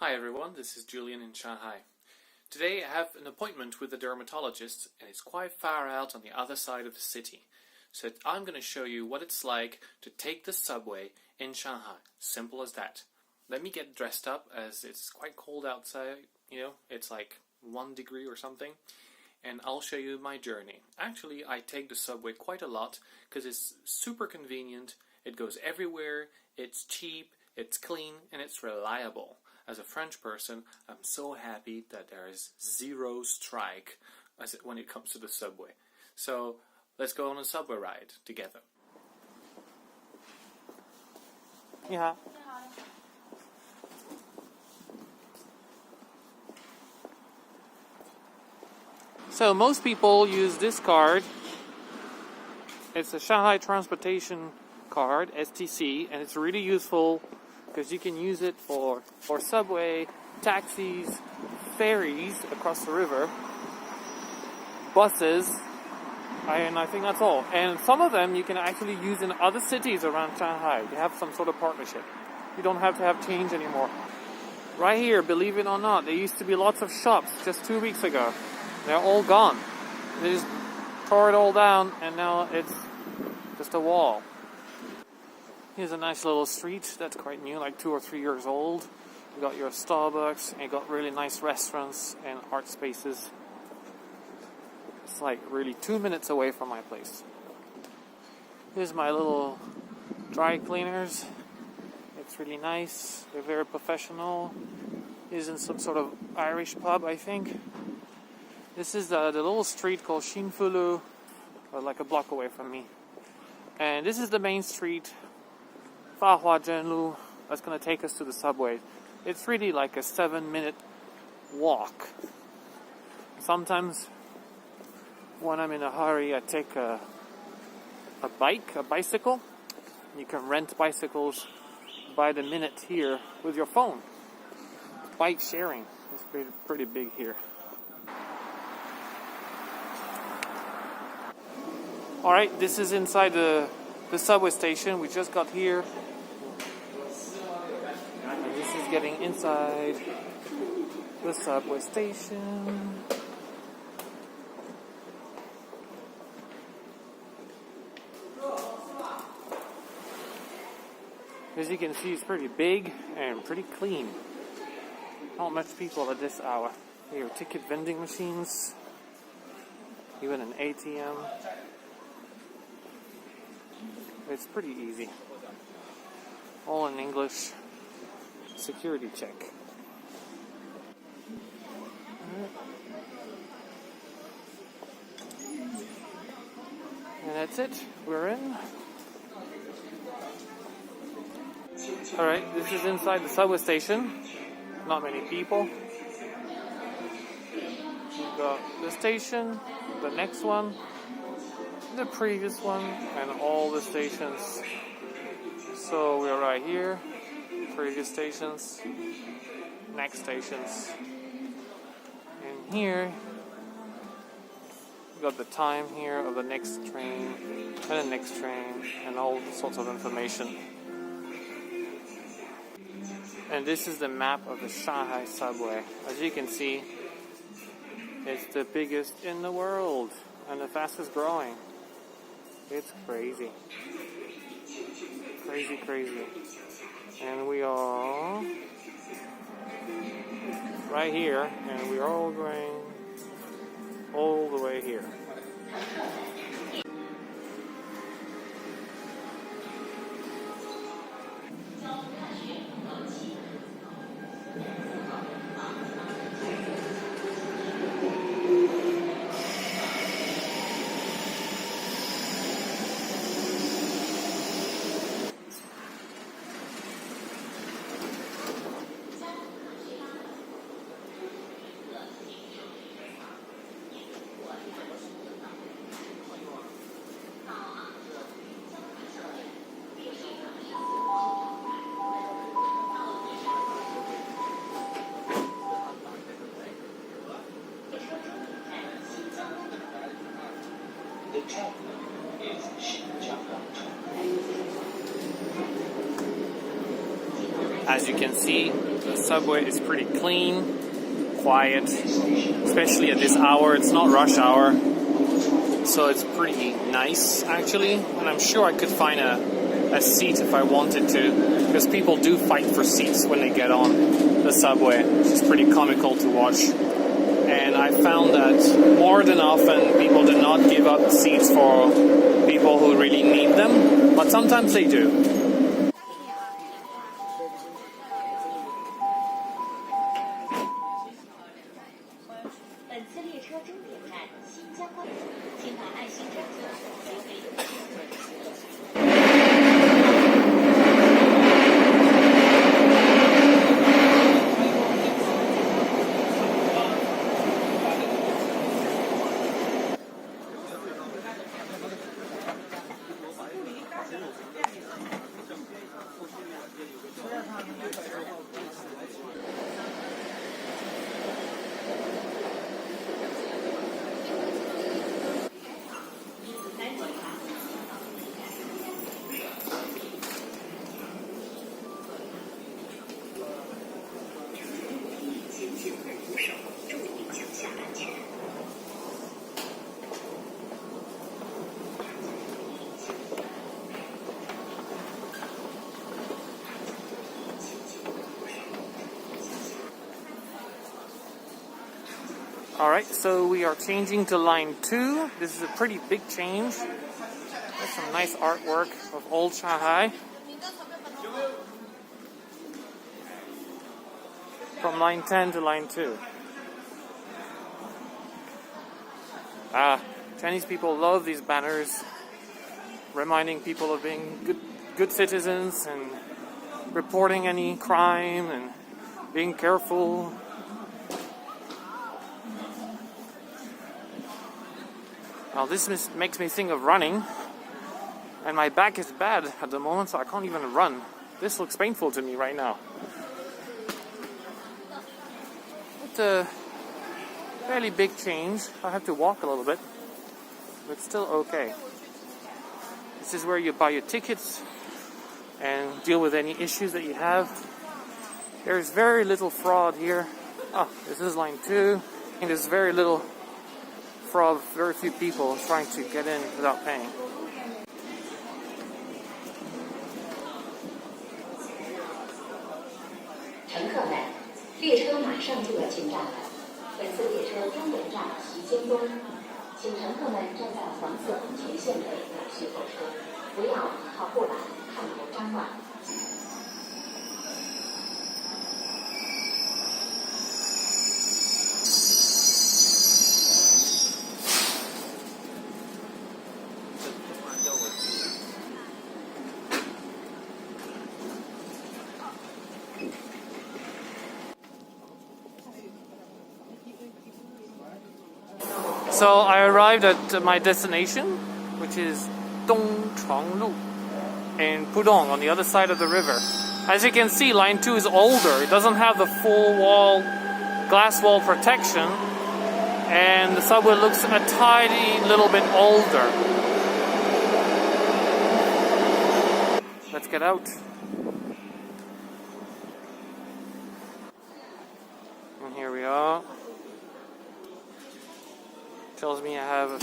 Hi everyone, this is Julian in Shanghai. Today I have an appointment with a dermatologist and it's quite far out on the other side of the city. So I'm going to show you what it's like to take the subway in Shanghai. Simple as that. Let me get dressed up as it's quite cold outside, it's like 1 degree or something. And I'll show you my journey. Actually, I take the subway quite a lot because it's super convenient, it goes everywhere, it's cheap, it's clean, and it's reliable. As a French person, I'm so happy that there is zero strike when it comes to the subway. So let's go on a subway ride together. Yeah. So most people use this card. It's a Shanghai Transportation card, STC, and it's really useful because you can use it for subway, taxis, ferries across the river, buses, and I think that's all. And some of them you can actually use in other cities around Shanghai. They have some sort of partnership. You don't have to have change anymore. Right here, believe it or not, there used to be lots of shops just 2 weeks ago. They're all gone. They just tore it all down and now it's just a wall. Here's a nice little street that's quite new, like 2 or 3 years old. You got your Starbucks, and you got really nice restaurants and art spaces. It's like really 2 minutes away from my place. Here's my little dry cleaners. It's really nice. They're very professional. Here's in some sort of Irish pub, I think. This is the little street called Shinfulu, like a block away from me. And this is the main street, Fahuazhenlu, that's going to take us to the subway. It's really like a 7-minute walk. Sometimes when I'm in a hurry, I take a bicycle. You can rent bicycles by the minute here with your phone. Bike sharing is pretty big here. Alright, this is inside the subway station. We just got here. And this is getting inside the subway station. As you can see, it's pretty big and pretty clean. Not much people at this hour. Here are ticket vending machines. Even an ATM. It's pretty easy. All in English. Security check. And that's it. We're in. Alright, this is inside the subway station. Not many people. We've got the station, the next one, the previous one, and all the stations. So we're right here. Previous stations, next stations. And here, we got the time here of the next train, and the next train, and all sorts of information. And this is the map of the Shanghai subway. As you can see, it's the biggest in the world and the fastest growing. It's crazy. Crazy, crazy. And we are right here, and we are all going all the way here. As you can see, The subway is pretty clean, quiet, especially at this hour. It's not rush hour, so it's pretty nice actually. And I'm sure I could find a seat if I wanted to, because people do fight for seats when they get on the subway, which is pretty comical to watch. And I found that more than often people do not give up seats for people who really need them, but sometimes they do. Alright, so we are changing to line 2. This is a pretty big change. There's some nice artwork of old Shanghai. From line 10 to line 2. Chinese people love these banners, reminding people of being good citizens and reporting any crime and being careful. Now this makes me think of running, and my back is bad at the moment, so I can't even run. This looks painful to me right now. It's a fairly big change. I have to walk a little bit, but still okay. This is where you buy your tickets and deal with any issues that you have. There's very little fraud here. Oh, this is line 2. And there's very little fraud, very few people trying to get in without paying. So I arrived at my destination, which is Dongchanglu in Pudong on the other side of the river. As you can see, line 2 is older. It doesn't have the full wall, glass wall protection, and the subway looks a tiny little bit older. Let's get out. And here we are. Tells me I have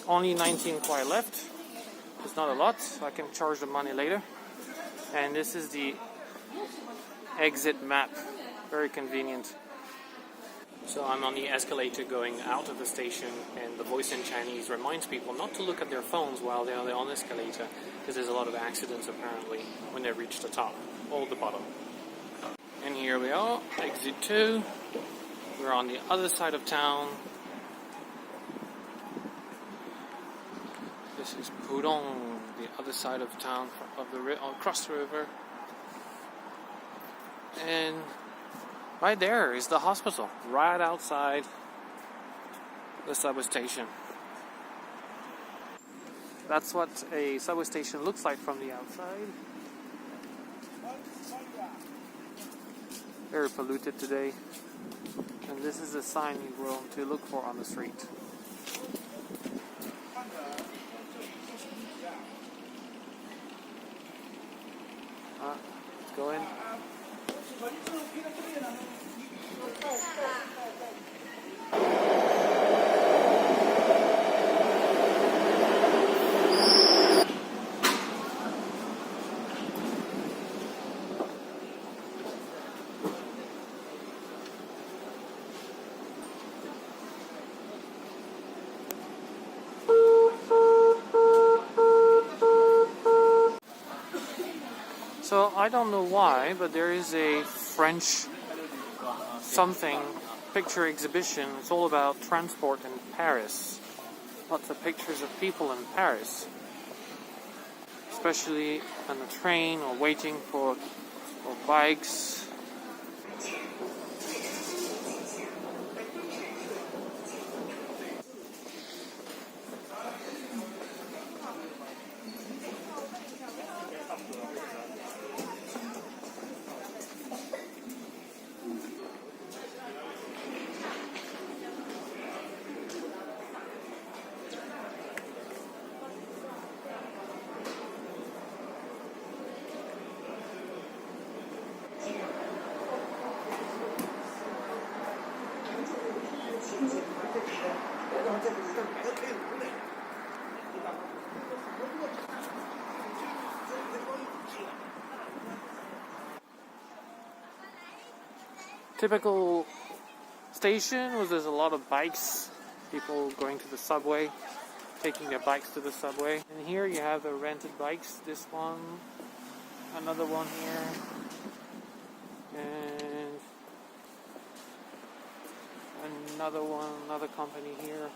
only 19 kuai left. It's not a lot, so I can charge the money later. And this is the exit map. Very convenient. So I'm on the escalator going out of the station, and the voice in Chinese reminds people not to look at their phones while they're on the escalator, because there's a lot of accidents apparently when they reach the top or the bottom. And here we are, exit 2. We're on the other side of town. This is Pudong, the other side of town, of the across the river. And right there is the hospital, right outside the subway station. That's what a subway station looks like from the outside. Very polluted today. And this is a sign you will to look for on the street. Let's go in. So I don't know why, but there is a French something picture exhibition. It's all about transport in Paris. Lots of pictures of people in Paris, especially on the train or waiting for bikes. Typical station was there's a lot of bikes, people going to the subway, taking their bikes to the subway. And here you have the rented bikes, this one, another one here, and another one, another company here.